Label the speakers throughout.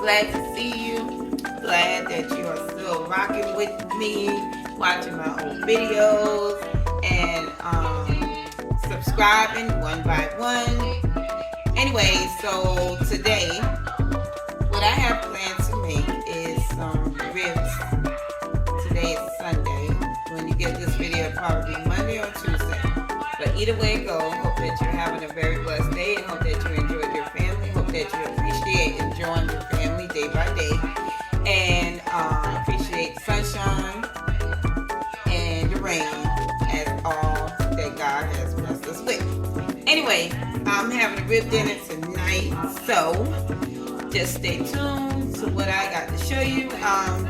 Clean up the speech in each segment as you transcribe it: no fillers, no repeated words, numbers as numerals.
Speaker 1: Glad to see you. Glad that you are still rocking with me, watching my old videos, and subscribing one by one. Anyway, so today, what I have planned to make is some ribs. Today is Sunday. When you get this video, it'll probably be Monday or Tuesday. But either way it goes, hope that you're having a very blessed day, and hope that you enjoy your family. Hope that you appreciate enjoying your family day by day, and appreciate the sunshine and the rain as all that God has blessed us with. Anyway, I'm having a rib dinner tonight, so just stay tuned to what I got to show you.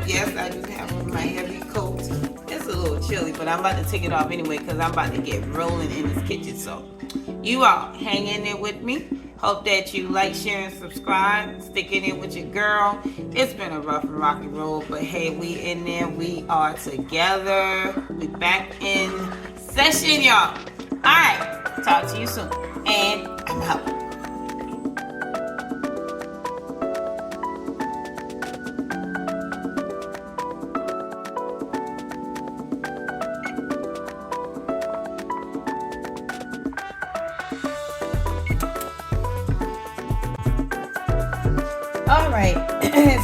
Speaker 1: Yes, I do have on my heavy coat. It's a little chilly, but I'm about to take it off anyway because I'm about to get rolling in this kitchen. So you all hang in there with me. Hope that you like, share, and subscribe. Stick it in with your girl. It's been a rough and rocky road, but hey, we in there. We are together. We back in session, y'all. All right, talk to you soon, and I'm out. Alright,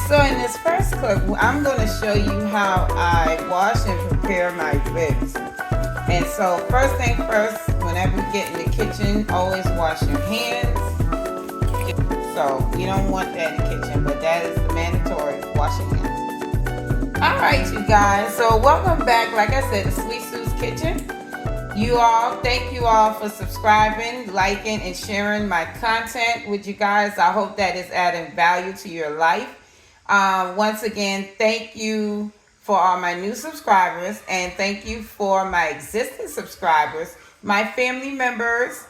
Speaker 1: so in this first clip, I'm going to show you how I wash and prepare my ribs. And so first thing first, whenever you get in the kitchen, always wash your hands. So you don't want that in the kitchen, but that is the mandatory, washing hands. Alright, you guys, so welcome back, like I said, to Sweet Sue's Kitchen. Thank you all for subscribing, liking, and sharing my content with you guys. I hope that is adding value to your life. Once again, thank you for all my new subscribers, and thank you for my existing subscribers, my family members.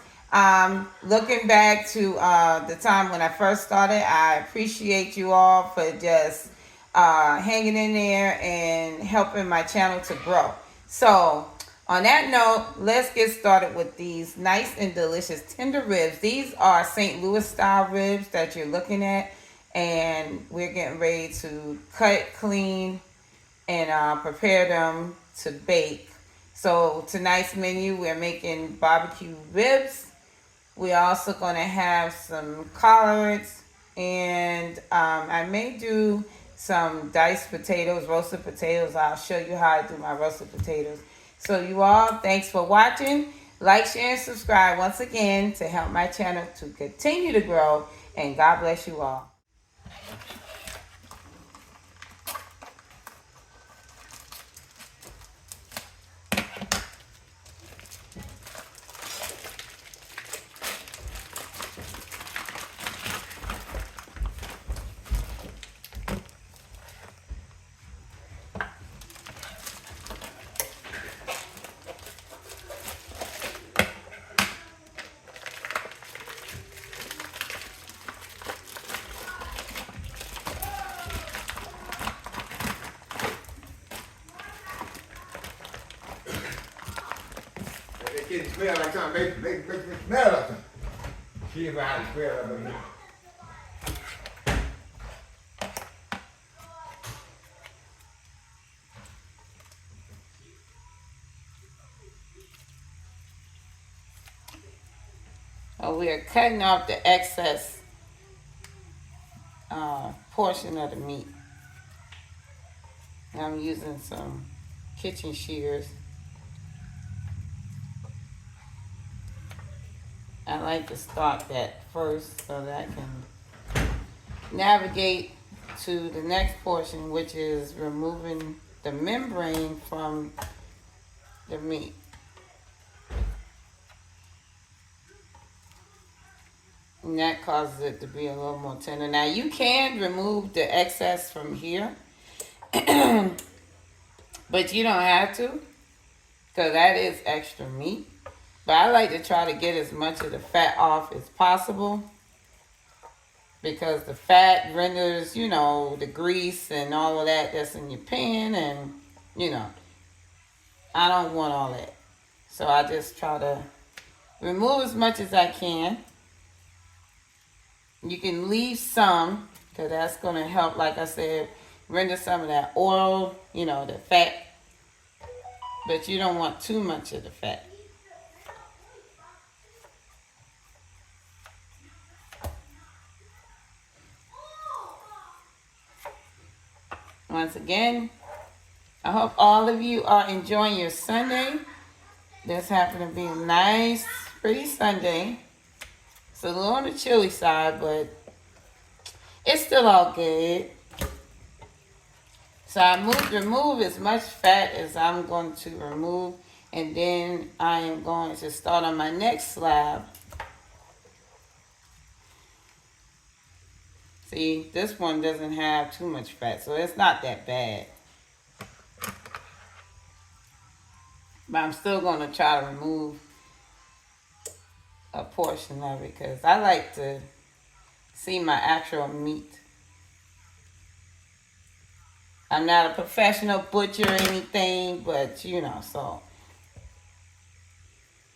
Speaker 1: Looking back to the time when I first started, I appreciate you all for just hanging in there and helping my channel to grow. So on that note, let's get started with these nice and delicious tender ribs. These are St. Louis style ribs that you're looking at, and we're getting ready to cut, clean, and prepare them to bake. So tonight's menu, we're making barbecue ribs. We're also going to have some collards, and I may do some diced potatoes, roasted potatoes. I'll show you how I do my roasted potatoes. So you all, thanks for watching. Like, share, and subscribe once again to help my channel to continue to grow. And God bless you all.
Speaker 2: It smell like something. Make it smell like something. See if I have to smell up in here.
Speaker 1: We are cutting off the excess portion of the meat. And I'm using some kitchen shears. I like to start that first so that I can navigate to the next portion, which is removing the membrane from the meat. And that causes it to be a little more tender. Now you can remove the excess from here, but you don't have to, because that is extra meat. But I like to try to get as much of the fat off as possible, because the fat renders, you know, the grease and all of that that's in your pan, and, you know, I don't want all that. So I just try to remove as much as I can. You can leave some because that's going to help, like I said, render some of that oil, you know, the fat. But you don't want too much of the fat. Once again, I hope all of you are enjoying your Sunday. This happened to be a nice, pretty Sunday. It's a little on the chilly side, but it's still all good. So I remove as much fat as I'm going to remove, and then I am going to start on my next slab. See, this one doesn't have too much fat, so it's not that bad. But I'm still going to try to remove a portion of it because I like to see my actual meat. I'm not a professional butcher or anything, but you know, so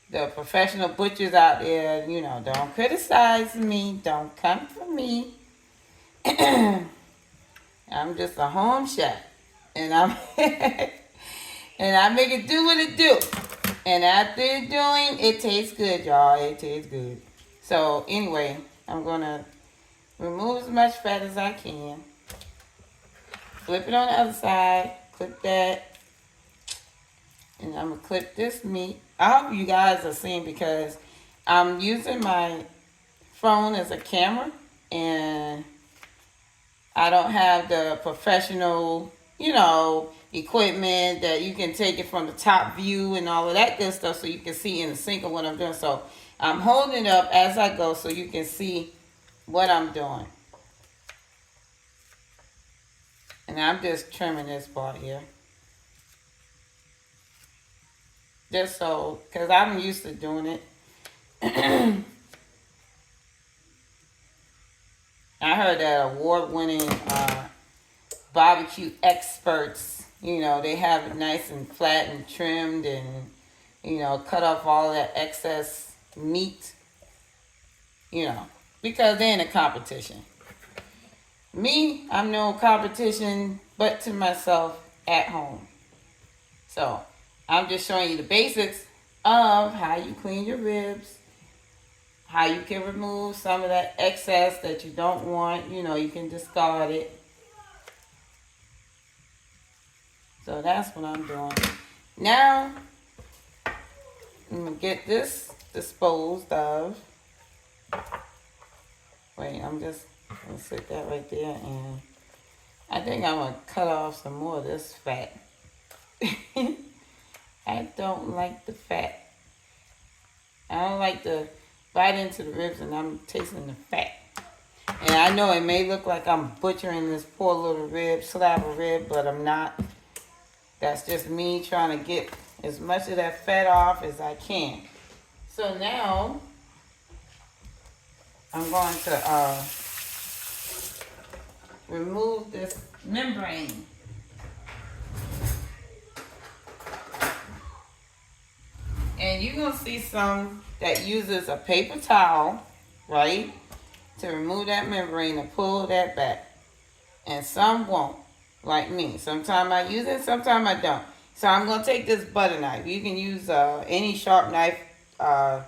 Speaker 1: the professional butchers out there, you know, don't criticize me. Don't come for me. I'm just a home chef. And I'm and I make it do what it do. And after it's doing, it tastes good, y'all. It tastes good. So anyway, I'm gonna remove as much fat as I can. Flip it on the other side. Clip that. And I'm gonna clip this meat. I hope you guys are seeing because I'm using my phone as a camera and I don't have the professional, you know, equipment that you can take it from the top view and all of that good stuff so you can see in the sync of what I'm doing. So I'm holding it up as I go so you can see what I'm doing. And I'm just trimming this part here. Just so, because I'm used to doing it. I heard that award-winning barbecue experts, you know, they have it nice and flat and trimmed and, you know, cut off all that excess meat, you know, because they're in a competition. Me, I'm no competition but to myself at home. So, I'm just showing you the basics of how you clean your ribs, how you can remove some of that excess that you don't want. You know, you can discard it. So that's what I'm doing. Now, I'm going to get this disposed of. Wait, I'm just going to sit that right there. And I think I'm going to cut off some more of this fat. I don't like the fat. I don't like to bite into the ribs and I'm tasting the fat. And I know it may look like I'm butchering this poor little slab of rib, but I'm not. That's just me trying to get as much of that fat off as I can. So now, I'm going to remove this membrane. And you're going to see some that uses a paper towel, right, to remove that membrane and pull that back. And some won't, like me. Sometimes I use it, sometimes I don't. So I'm going to take this butter knife. You can use any sharp knife. I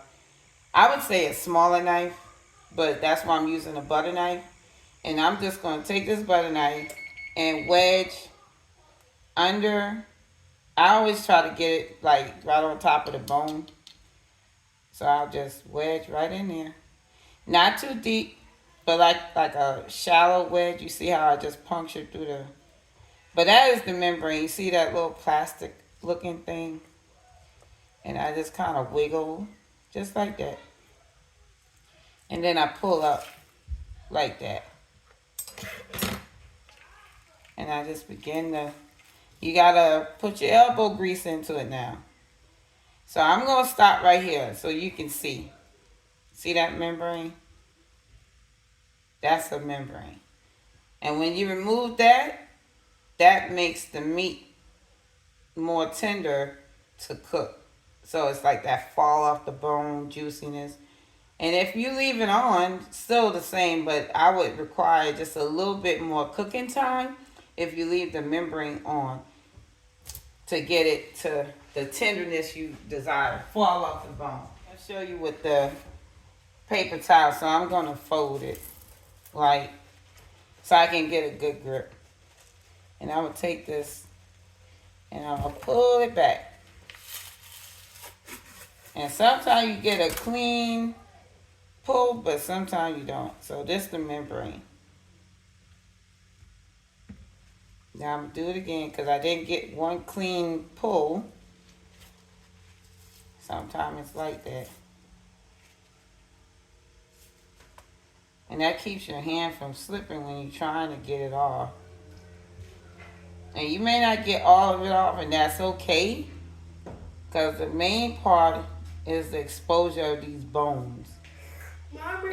Speaker 1: would say a smaller knife, but that's why I'm using a butter knife. And I'm just going to take this butter knife and wedge under. I always try to get it like right on top of the bone. So I'll just wedge right in there. Not too deep, but like a shallow wedge. You see how I just punctured through the... But that is the membrane. You see that little plastic looking thing? And I just kind of wiggle just like that. And then I pull up like that. And I just begin to... You gotta put your elbow grease into it now. So I'm gonna stop right here so you can see. See that membrane? That's a membrane. And when you remove that, that makes the meat more tender to cook. So it's like that fall off the bone juiciness. And if you leave it on, still the same, but I would require just a little bit more cooking time if you leave the membrane on to get it to the tenderness you desire. Fall off the bone. I'll show you with the paper towel, so I'm going to fold it like so I can get a good grip. And I'm going to take this and I'm going to pull it back. And sometimes you get a clean pull, but sometimes you don't. So this is the membrane. Now I'm going to do it again because I didn't get one clean pull. Sometimes it's like that. And that keeps your hand from slipping when you're trying to get it off. And you may not get all of it off, and that's okay. Because the main part is the exposure of these bones.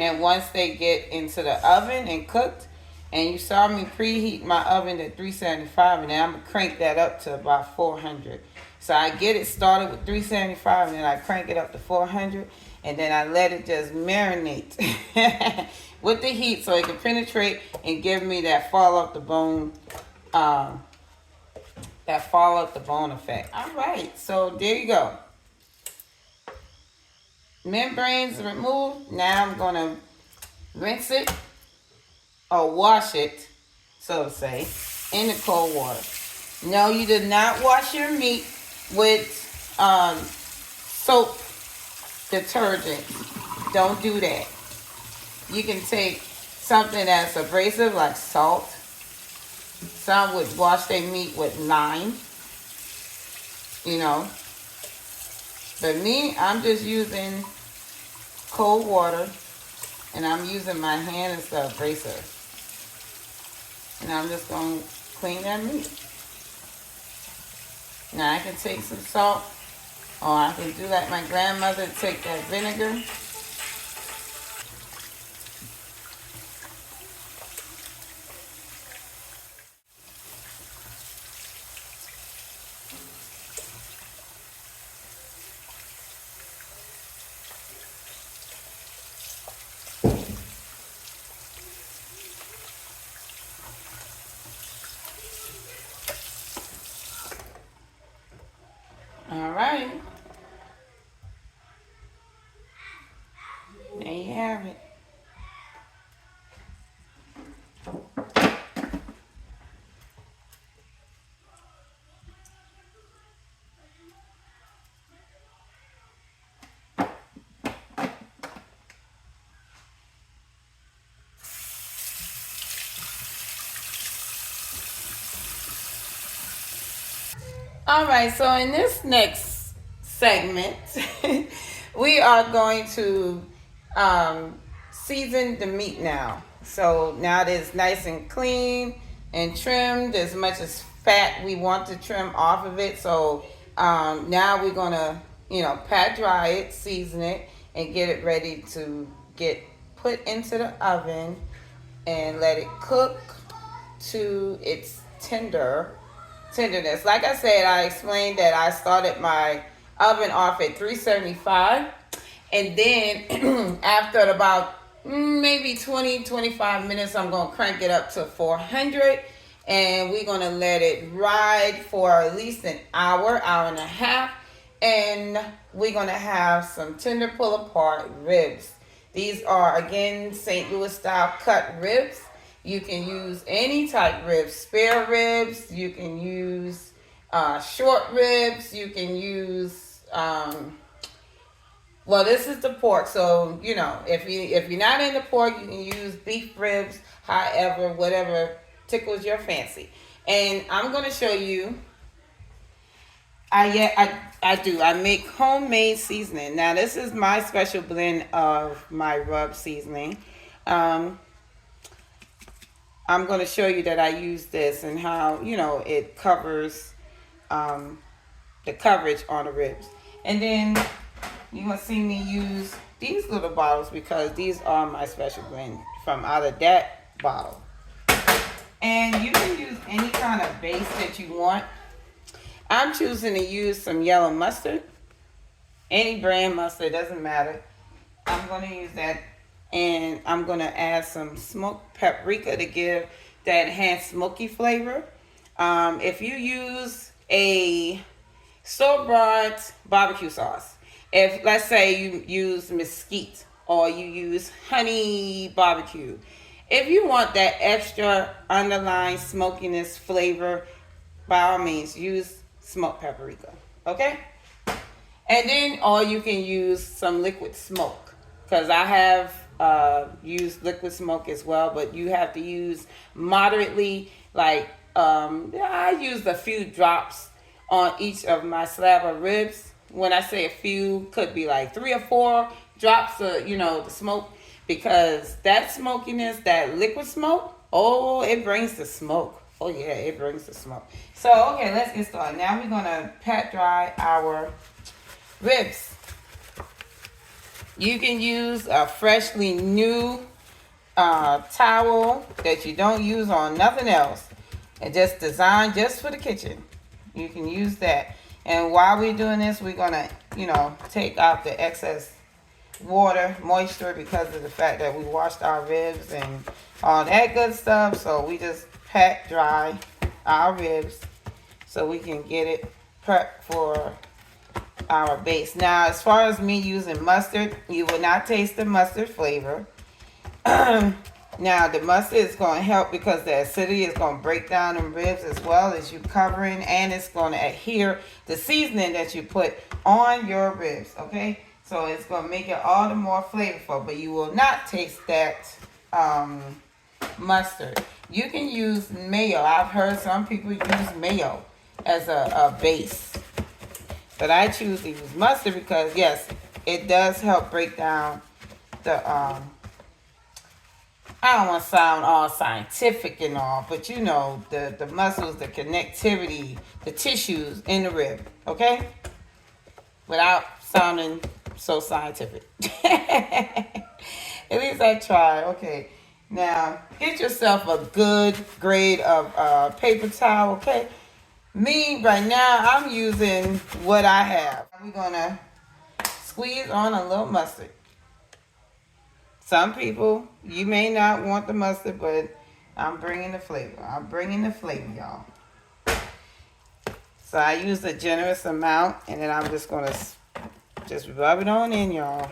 Speaker 1: And once they get into the oven and cooked, and you saw me preheat my oven to 375, and then I'm going to crank that up to about 400. So I get it started with 375, and then I crank it up to 400, and then I let it just marinate with the heat so it can penetrate and give me that fall off the bone, effect. All right, so there you go. Membranes removed. Now I'm going to rinse it or wash it, so to say, in the cold water. No, you did not wash your meat with soap detergent. Don't do that. You can take something that's abrasive like salt. Some would wash their meat with lime, you know. But me, I'm just using cold water, and I'm using my hand as the abrasive. And I'm just going to clean that meat. Now I can take some salt, or I can do like my grandmother, take that vinegar. All right. There you have it. All right, so in this next segment, we are going to season the meat now. So now that it's nice and clean and trimmed as much as fat we want to trim off of it. So now we're going to, pat dry it, season it, and get it ready to get put into the oven and let it cook to its tenderness. Like I said, I explained that I started my oven off at 375, and then after about maybe 20-25 minutes, I'm going to crank it up to 400, and we're going to let it ride for at least an hour and a half, and we're going to have some tender pull apart ribs. These are, again, St. Louis style cut ribs. You can use any type ribs, spare ribs. You can use short ribs. You can use, this is the pork. So, if you're not into pork, you can use beef ribs, however, whatever tickles your fancy. And I'm going to show you, I make homemade seasoning. Now, this is my special blend of my rub seasoning. I'm going to show you that I use this and how, it covers the coverage on the ribs. And then you're going to see me use these little bottles because these are my special blend from out of that bottle. And you can use any kind of base that you want. I'm choosing to use some yellow mustard. Any brand mustard, doesn't matter. I'm going to use that, and I'm going to add some smoked paprika to give that enhanced smoky flavor. If you use a store-bought barbecue sauce, if let's say you use mesquite or you use honey barbecue, if you want that extra underlying smokiness flavor, by all means use smoked paprika. Okay? And then, or you can use some liquid smoke, because I have used liquid smoke as well, but you have to use moderately. Like I used a few drops on each of my slab of ribs. When I say a few, could be like 3 or 4 drops of the smoke, because that smokiness, that liquid smoke, oh, it brings the smoke. Oh yeah, it brings the smoke. So okay, let's get started. Now we're gonna pat dry our ribs. You can use a freshly new towel that you don't use on nothing else, and just designed just for the kitchen. You can use that. And while we're doing this, we're gonna take out the excess water, moisture, because of the fact that we washed our ribs and all that good stuff. So we just pat dry our ribs so we can get it prepped for our base. Now, as far as me using mustard, you will not taste the mustard flavor. Now, the mustard is going to help because the acidity is going to break down the ribs as well as you covering, and it's going to adhere the seasoning that you put on your ribs, okay? So it's going to make it all the more flavorful, but you will not taste that mustard. You can use mayo. I've heard some people use mayo as a base. But I choose to use mustard because, yes, it does help break down the, I don't want to sound all scientific and all, but the muscles, the connectivity, the tissues in the rib, okay? Without sounding so scientific. At least I try. Okay. Now, get yourself a good grade of paper towel, okay? Me, right now, I'm using what I have. We're going to squeeze on a little mustard. Some people, you may not want the mustard, but I'm bringing the flavor. I'm bringing the flavor, y'all. So I use a generous amount, and then I'm just going to just rub it on in, y'all.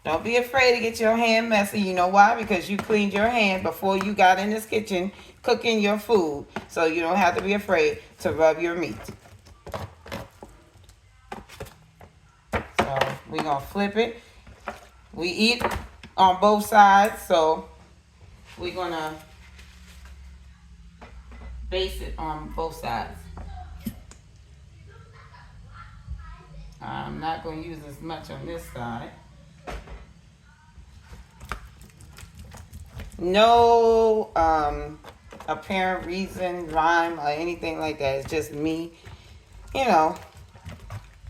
Speaker 1: Don't be afraid to get your hand messy. You know why? Because you cleaned your hand before you got in this kitchen cooking your food. So you don't have to be afraid to rub your meat. So we're going to flip it. We eat on both sides, so we're going to base it on both sides. I'm not going to use as much on this side. No apparent reason, rhyme, or anything like that. It's just me,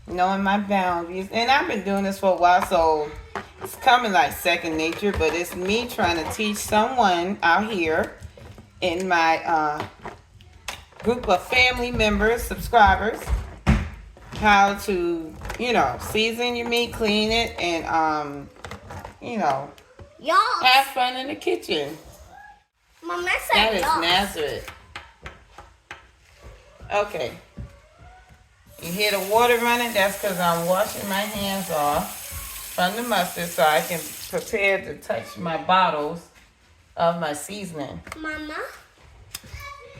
Speaker 1: knowing my boundaries. And I've been doing this for a while, so it's coming like second nature. But it's me trying to teach someone out here in my group of family members, subscribers, how to, season your meat, clean it, and, have fun in the kitchen.
Speaker 3: Mom,
Speaker 1: that is Nazareth. Okay. You hear the water running? That's because I'm washing my hands off from the mustard so I can prepare to touch my bottles of my seasoning.
Speaker 3: Mama?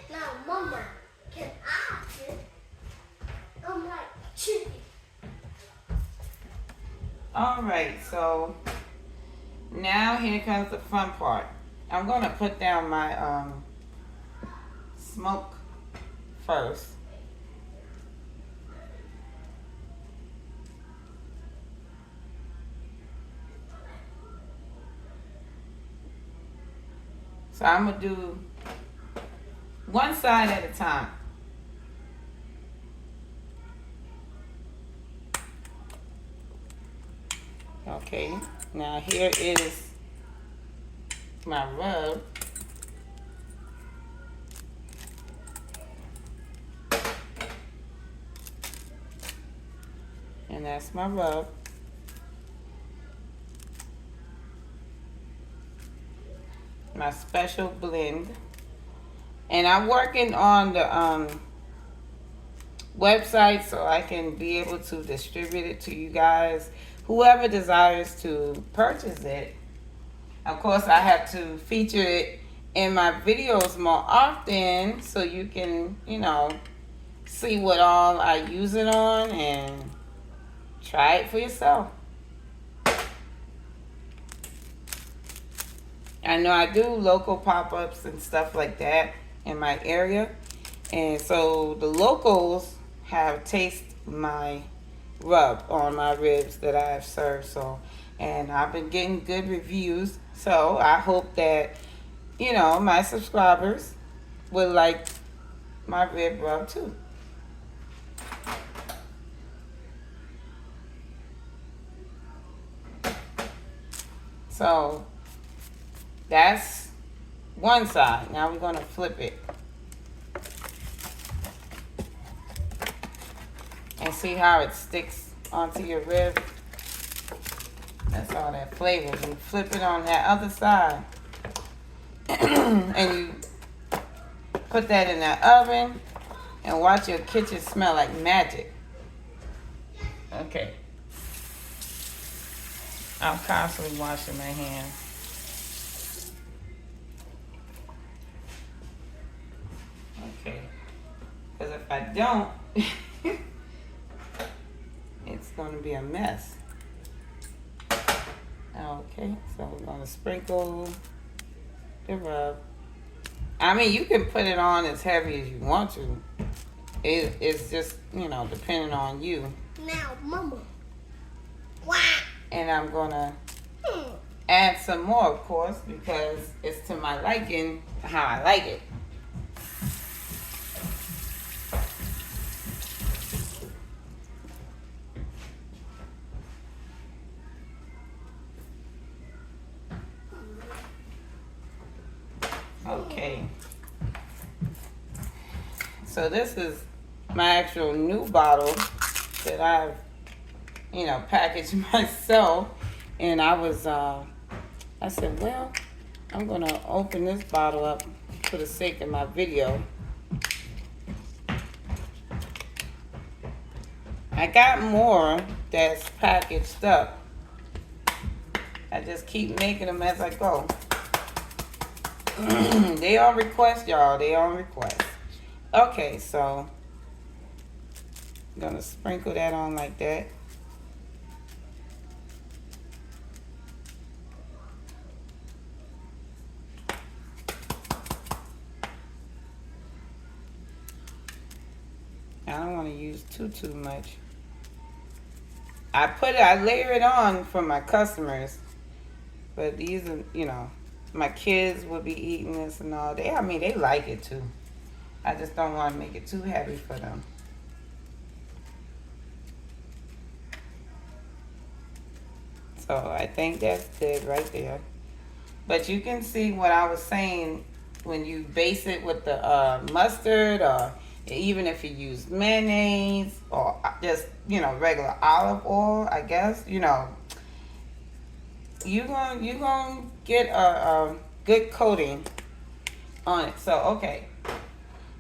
Speaker 3: Now, Mama, can I have it? I'm like chicken.
Speaker 1: All right, so now here comes the fun part. I'm going to put down my smoke first. So I'm going to do one side at a time. Okay, now here is my rub. And that's my rub. my special blend. And I'm working on the website so I can be able to distribute it to you guys, whoever desires to purchase it. Of course, I have to feature it in my videos more often so you can, you know, see what all I use it on and try it for yourself. I know I do local pop-ups and stuff like that in my area, and so the locals have tasted my rub on my ribs that I have served. So, and I've been getting good reviews, so I hope that, you know, my subscribers would like my rib rub too. So that's one side. Now we're going to flip it and see how it sticks onto your rib. That's all that flavor. You flip it on that other side and you put that in the oven and watch your kitchen smell like magic. Okay. I'm constantly washing my hands. Okay. Because if I don't, it's going to be a mess. Okay, so we're going to sprinkle the rub. I mean, you can put it on as heavy as you want to. It's just, you know, depending on you.
Speaker 3: Now, Mama. Wow.
Speaker 1: And I'm going to add some more, of course, because it's to my liking, how I like it. Okay. So this is my actual new bottle that I've, you know, packaged myself. And I was, I said, well, I'm going to open this bottle up for the sake of my video. I got more that's packaged up. I just keep making them as I go. They on request, y'all. They on request. Okay, so I'm gonna sprinkle that on like that. I don't want to use too much. I layer it on for my customers, but these are, you know, my kids will be eating this and all. I mean, they like it too. I just don't want to make it too heavy for them. So I think that's good right there. But you can see what I was saying when you base it with the mustard, or even if you use mayonnaise or just, you know, regular olive oil, I guess, you know, you're gonna get a good coating on it. So, okay.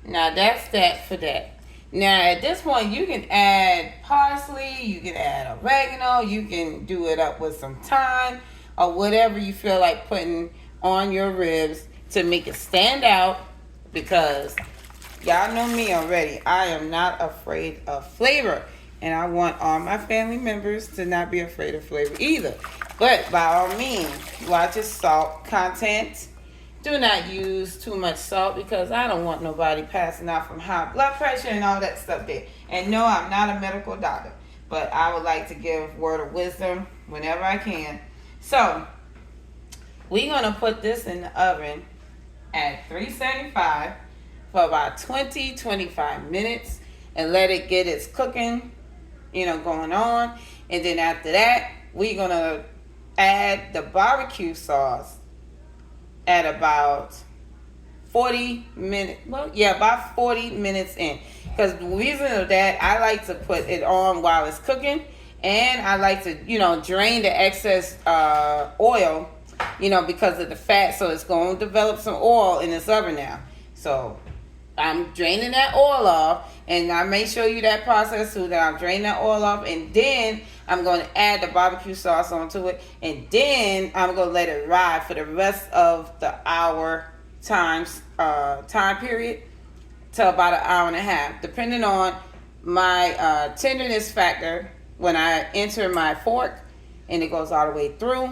Speaker 1: Now, that's that for that. Now, at this point, you can add parsley, you can add oregano, you can do it up with some thyme, or whatever you feel like putting on your ribs to make it stand out, because y'all know me already. I am not afraid of flavor, and I want all my family members to not be afraid of flavor either. But by all means, watch your salt content. Do not use too much salt, because I don't want nobody passing out from high blood pressure and all that stuff there. And no, I'm not a medical doctor, but I would like to give word of wisdom whenever I can. So we're going to put this in the oven at 375 for about 20-25 minutes and let it get its cooking, you know, going on. And then after that, we're going to add the barbecue sauce at about 40 minutes. Well, yeah, about 40 minutes in. Because the reason of that, I like to put it on while it's cooking. And I like to, you know, drain the excess oil you know, because of the fat. So it's going to develop some oil in this oven now. So I'm draining that oil off, and I may show you that process too, that I'm draining that oil off, and then I'm going to add the barbecue sauce onto it, and then I'm going to let it ride for the rest of the hour time period to about an hour and a half, depending on my tenderness factor when I enter my fork and it goes all the way through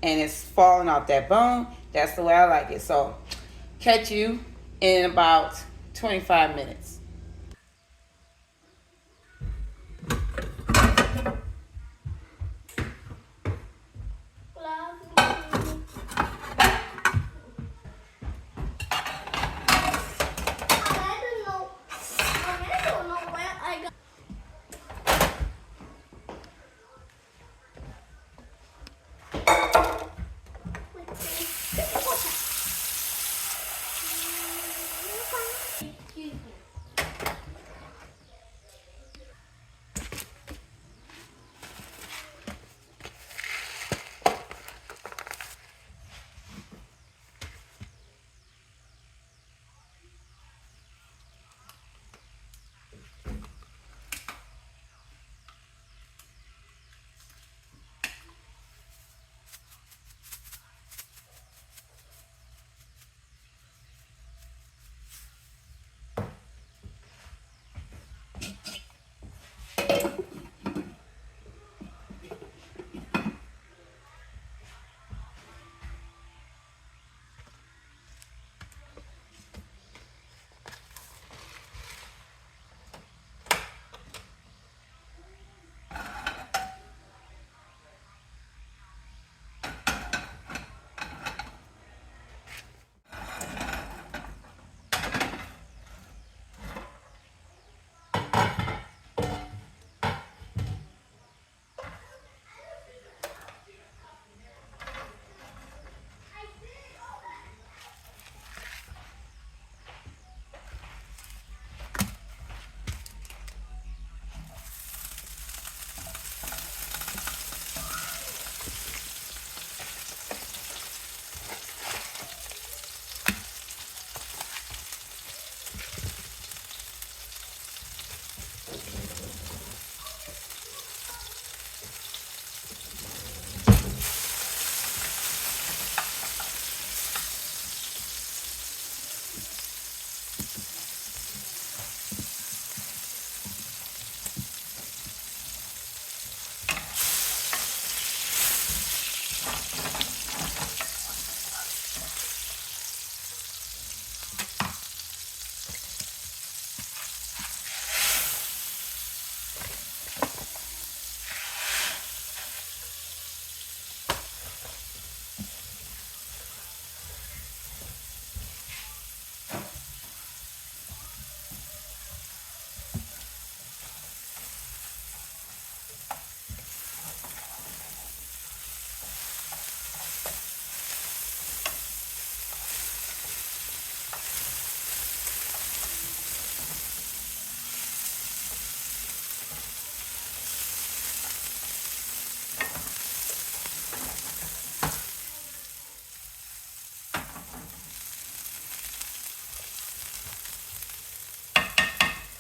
Speaker 1: and it's falling off that bone. That's the way I like it. So catch you in about 25 minutes.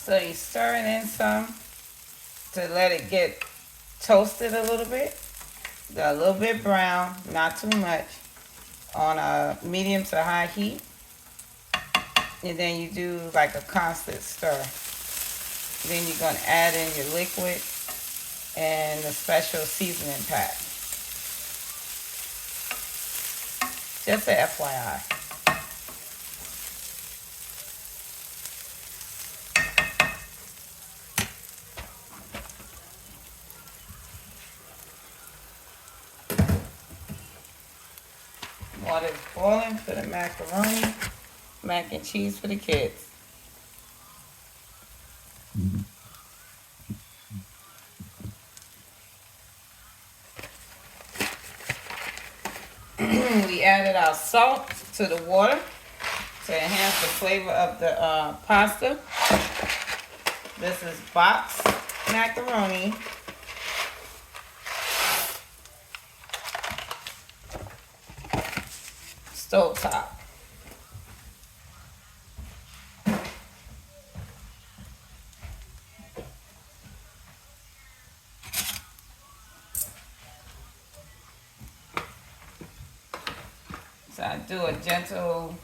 Speaker 1: So you stir it in some to let it get toasted a little bit. A little bit brown, not too much, on a medium to high heat. And then you do like a constant stir. Then you're going to add in your liquid and the special seasoning pack. Just a FYI. Water's boiling for the macaroni, mac and cheese for the kids. We added our salt to the water to enhance the flavor of the pasta. This is boxed macaroni. stove top. So I do a gentle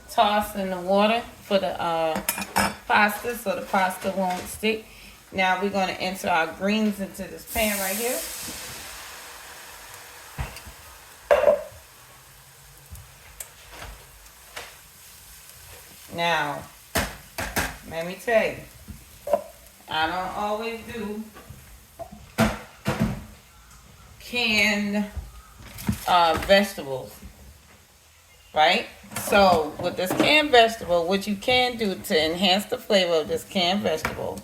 Speaker 1: toss in the water for the pasta so the pasta won't stick. Now we're going to enter our greens into this pan right here. Now, let me tell you, I don't always do canned vegetables, right? So with this canned vegetable, what you can do to enhance the flavor of this canned vegetable,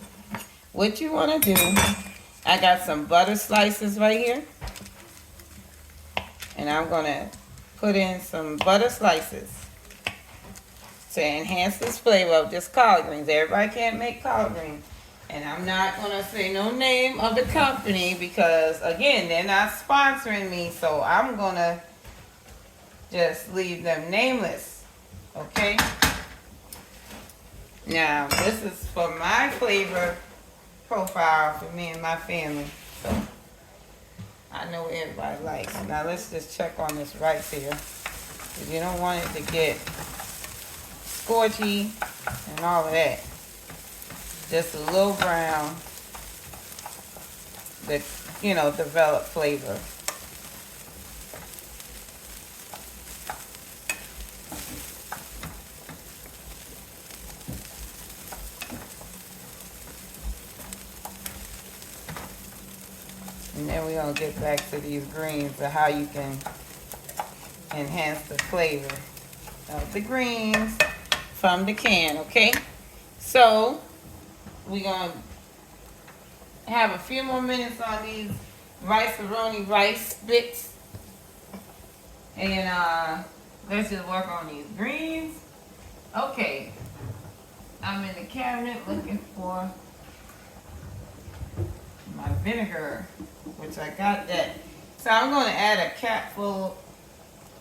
Speaker 1: what you want to do, I got some butter slices right here, and I'm going to put in some butter slices to enhance this flavor of this collard greens. Everybody can't make collard greens. And I'm not going to say no name of the company because, again, they're not sponsoring me. So I'm going to just leave them nameless. Okay? Now, this is for my flavor profile for me and my family. So I know what everybody likes. Now, let's just check on this rice here. Because you don't want it to get scorchy and all of that. Just a little brown, that, you know, develop flavor. And then we're going to get back to these greens and how you can enhance the flavor of the greens from the can, okay? So we're going to have a few more minutes on these rice-a-roni rice bits. And let's just work on these greens. Okay. I'm in the cabinet looking for my vinegar, which I got that. So I'm going to add a cap full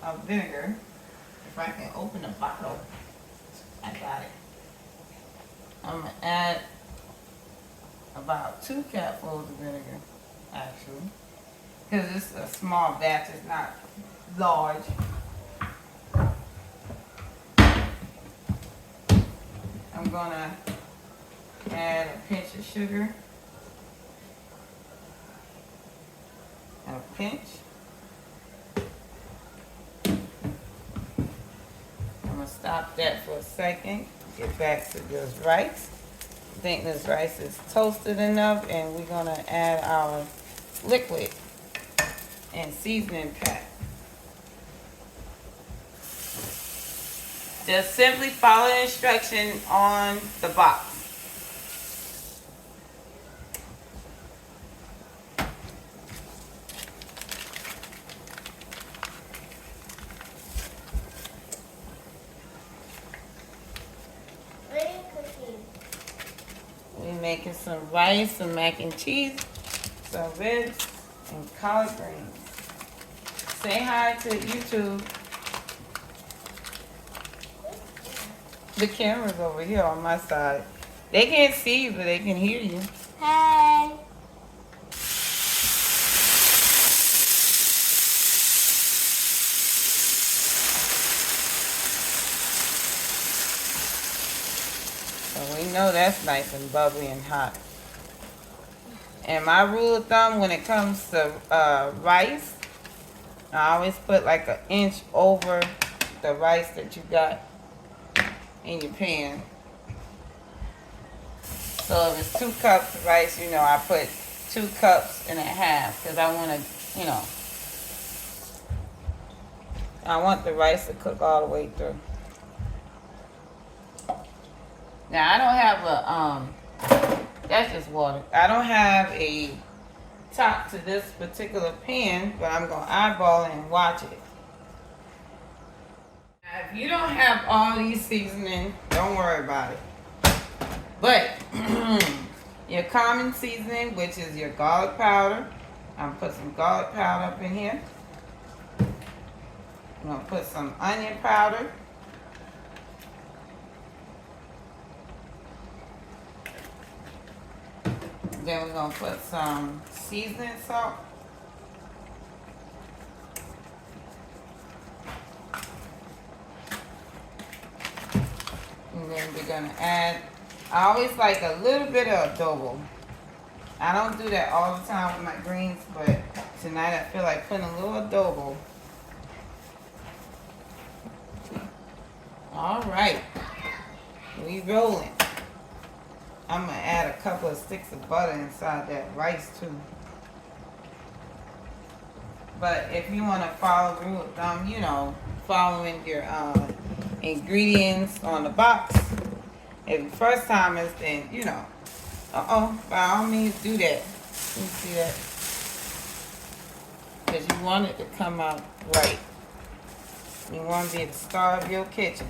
Speaker 1: of vinegar. If I can open the bottle. I got it. I'm going to add about 2 capfuls of vinegar, actually, because it's a small batch, it's not large. I'm gonna add a pinch of sugar, and a pinch. I'm gonna stop that for a second, get back to this rice. I think this rice is toasted enough, and we're gonna add our liquid and seasoning pack. Just simply follow the instruction on the box. We're making some rice, some mac and cheese, some ribs, and collard greens. Say hi to YouTube. The camera's over here on my side. They can't see you, but they can hear you.
Speaker 3: Hey.
Speaker 1: So we know that's nice and bubbly and hot. And my rule of thumb when it comes to rice, I always put like 1 inch over the rice that you got in your pan. So if it's 2 cups of rice, you know, I put 2 cups and a half because I want to, you know, I want the rice to cook all the way through. Now I don't have a, that's just water. I don't have a top to this particular pan, but I'm going to eyeball it and watch it. Now, if you don't have all these seasoning, don't worry about it. But your common seasoning, which is your garlic powder, I'm going to put some garlic powder up in here. I'm gonna put some onion powder. Then we're gonna put some seasoning salt. And then we're gonna add, I always like a little bit of adobo. I don't do that all the time with my greens, but tonight I feel like putting a little adobo. All right, we rolling. I'm gonna add a couple of sticks of butter inside that rice too. But if you wanna follow through with following your ingredients on the box, if the first time is then, by all means do that. Let me see that. Because you want it to come out right. You want to be the star of your kitchen.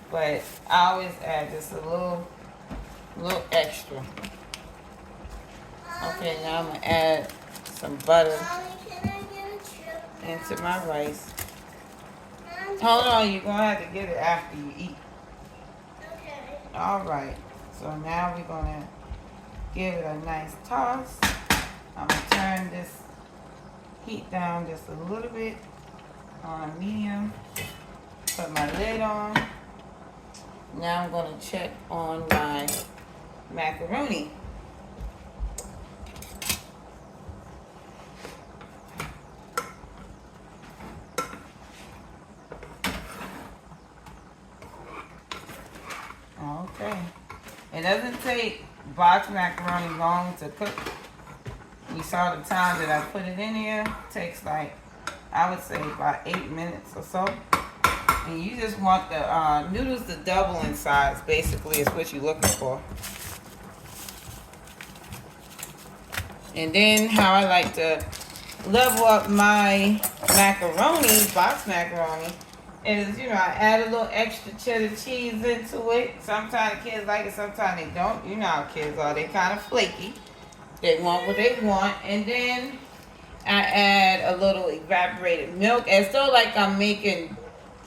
Speaker 1: But I always add just a little extra. Okay, now I'm going to add some butter into my rice. Hold on, you're going to have to get it after you eat.
Speaker 3: Okay.
Speaker 1: All right, so now we're going to give it a nice toss. I'm going to turn this heat down just a little bit on a medium. Put my lid on. Now I'm going to check on my macaroni. Okay. It doesn't take box macaroni long to cook. You saw the time that I put it in here. It takes like, I would say about 8 minutes or so. And you just want the noodles to double in size, basically, is what you're looking for. And then how I like to level up my macaroni, box macaroni, is, I add a little extra cheddar cheese into it. Sometimes kids like it, sometimes they don't. You know how kids are. They kind of flaky. They want what they want. And then I add a little evaporated milk, as though like I'm making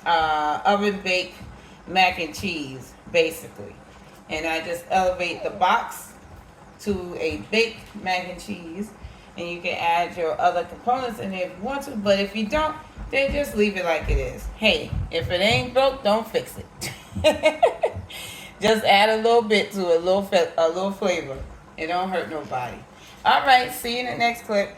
Speaker 1: oven baked mac and cheese, basically. And I just elevate the box to a baked mac and cheese. And you can add your other components in there if you want to. But if you don't, then just leave it like it is. Hey, if it ain't broke, don't fix it. Just add a little bit to a little flavor. It don't hurt nobody. All right, see you in the next clip.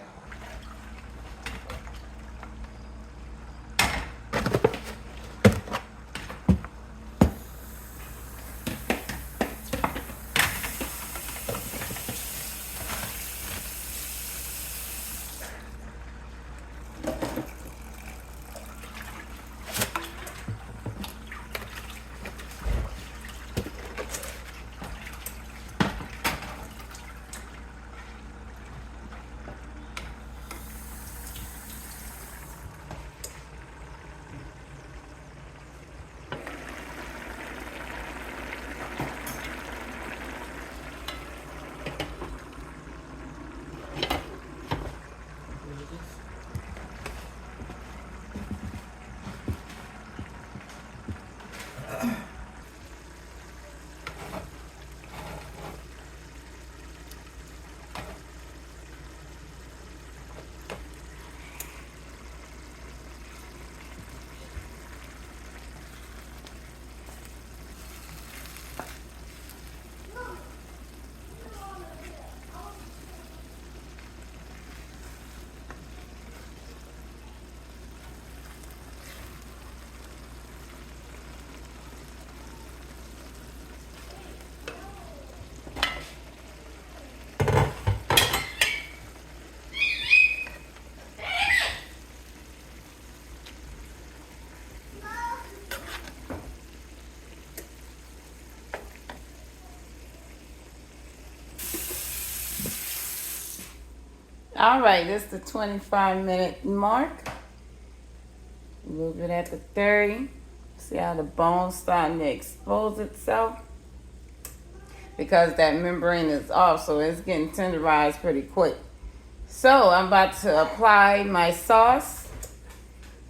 Speaker 1: All right, this is the 25-minute mark. Move it at the 30. See how the bone's starting to expose itself? Because that membrane is off, so it's getting tenderized pretty quick. So I'm about to apply my sauce.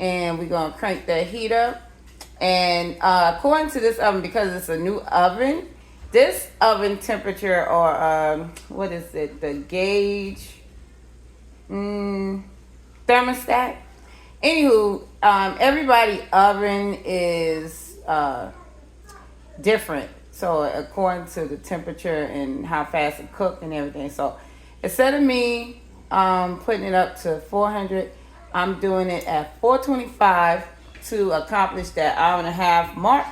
Speaker 1: and we're gonna crank that heat up. And according to this oven, because it's a new oven, this oven temperature, or what is it, the gauge thermostat. Anywho, everybody oven is different. So according to the temperature and how fast it cooked and everything. So instead of me putting it up to 400, I'm doing it at 425 to accomplish that hour and a half mark.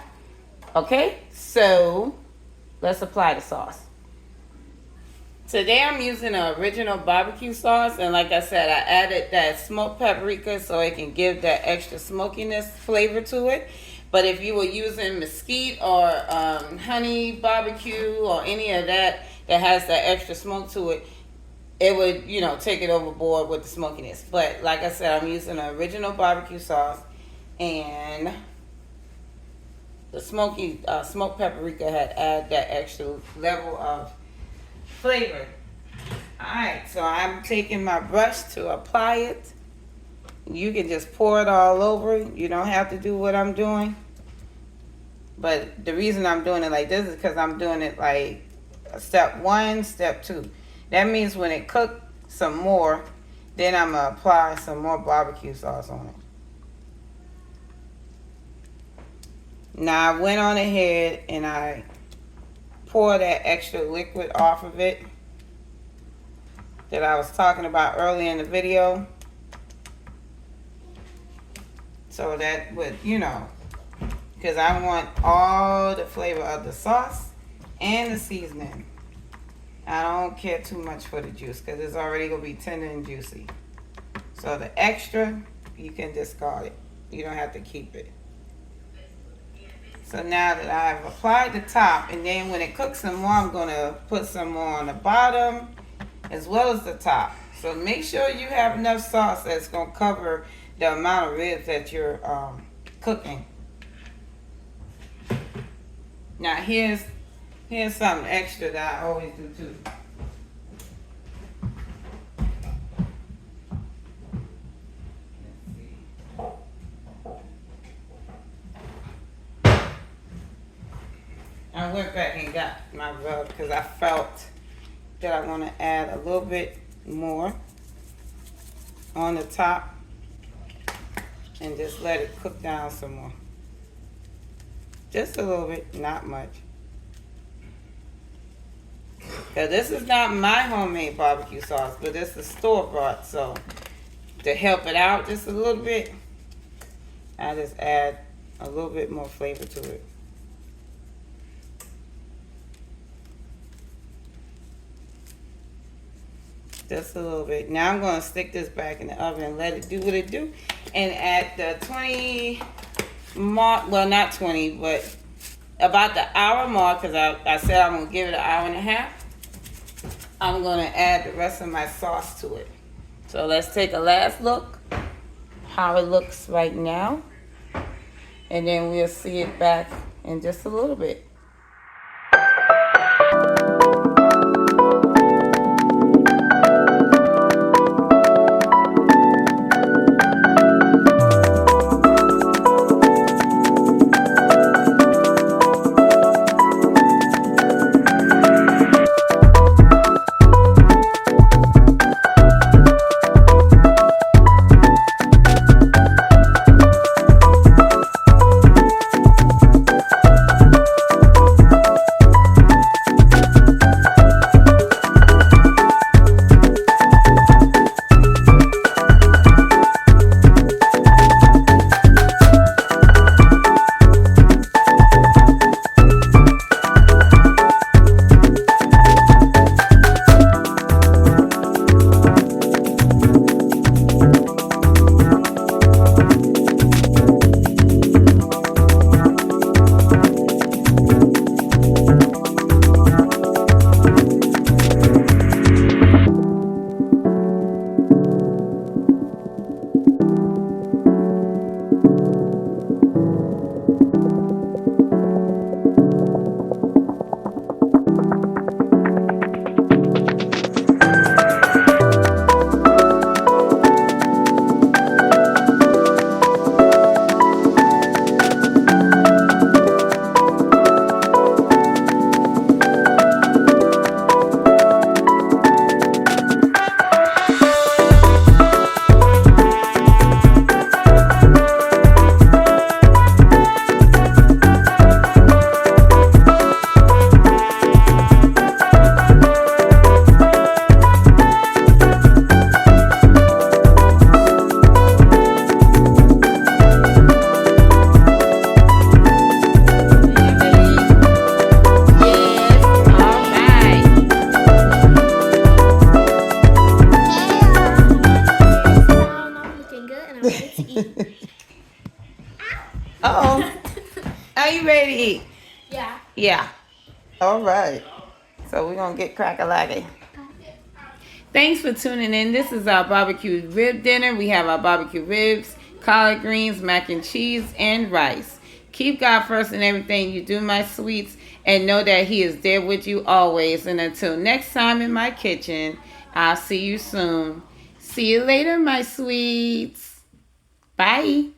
Speaker 1: Okay, so let's apply the sauce. Today I'm using an original barbecue sauce, and like I said, I added that smoked paprika so it can give that extra smokiness flavor to it. But if you were using mesquite or honey barbecue or any of that that has that extra smoke to it, it would, you know, take it overboard with the smokiness. But like I said, I'm using an original barbecue sauce, and the smoky smoked paprika had added that extra level of flavor. Alright, so I'm taking my brush to apply it. You can just pour it all over. You don't have to do what I'm doing. But the reason I'm doing it like this is because I'm doing it like step 1, step 2. That means when it cooks some more, then I'm going to apply some more barbecue sauce on it. Now I went on ahead and I pour that extra liquid off of it that I was talking about earlier in the video. So that would, you know, because I want all the flavor of the sauce and the seasoning. I don't care too much for the juice because it's already going to be tender and juicy. So the extra, you can discard it. You don't have to keep it. So now that I've applied the top, and then when it cooks some more, I'm going to put some more on the bottom as well as the top. So make sure you have enough sauce that's going to cover the amount of ribs that you're cooking. Now here's something extra that I always do too. I went back and got my rub because I felt that I want to add a little bit more on the top and just let it cook down some more. Just a little bit, not much. Because this is not my homemade barbecue sauce, but this is store-bought. So to help it out just a little bit, I just add a little bit more flavor to it. Just a little bit. Now I'm going to stick this back in the oven and let it do what it do. And at the 20 mark, well not 20, but about the hour mark, because I said I'm going to give it an hour and a half, I'm going to add the rest of my sauce to it. So let's take a last look how it looks right now. And then we'll see it back in just a little bit. Oh, are you ready to eat?
Speaker 3: Yeah.
Speaker 1: Yeah. All right. So we're going to get crack-a-lacky. Thanks for tuning in. This is our barbecue rib dinner. We have our barbecue ribs, collard greens, mac and cheese, and rice. Keep God first in everything you do, my sweets, and know that He is there with you always. And until next time in my kitchen, I'll see you soon. See you later, my sweets. Bye.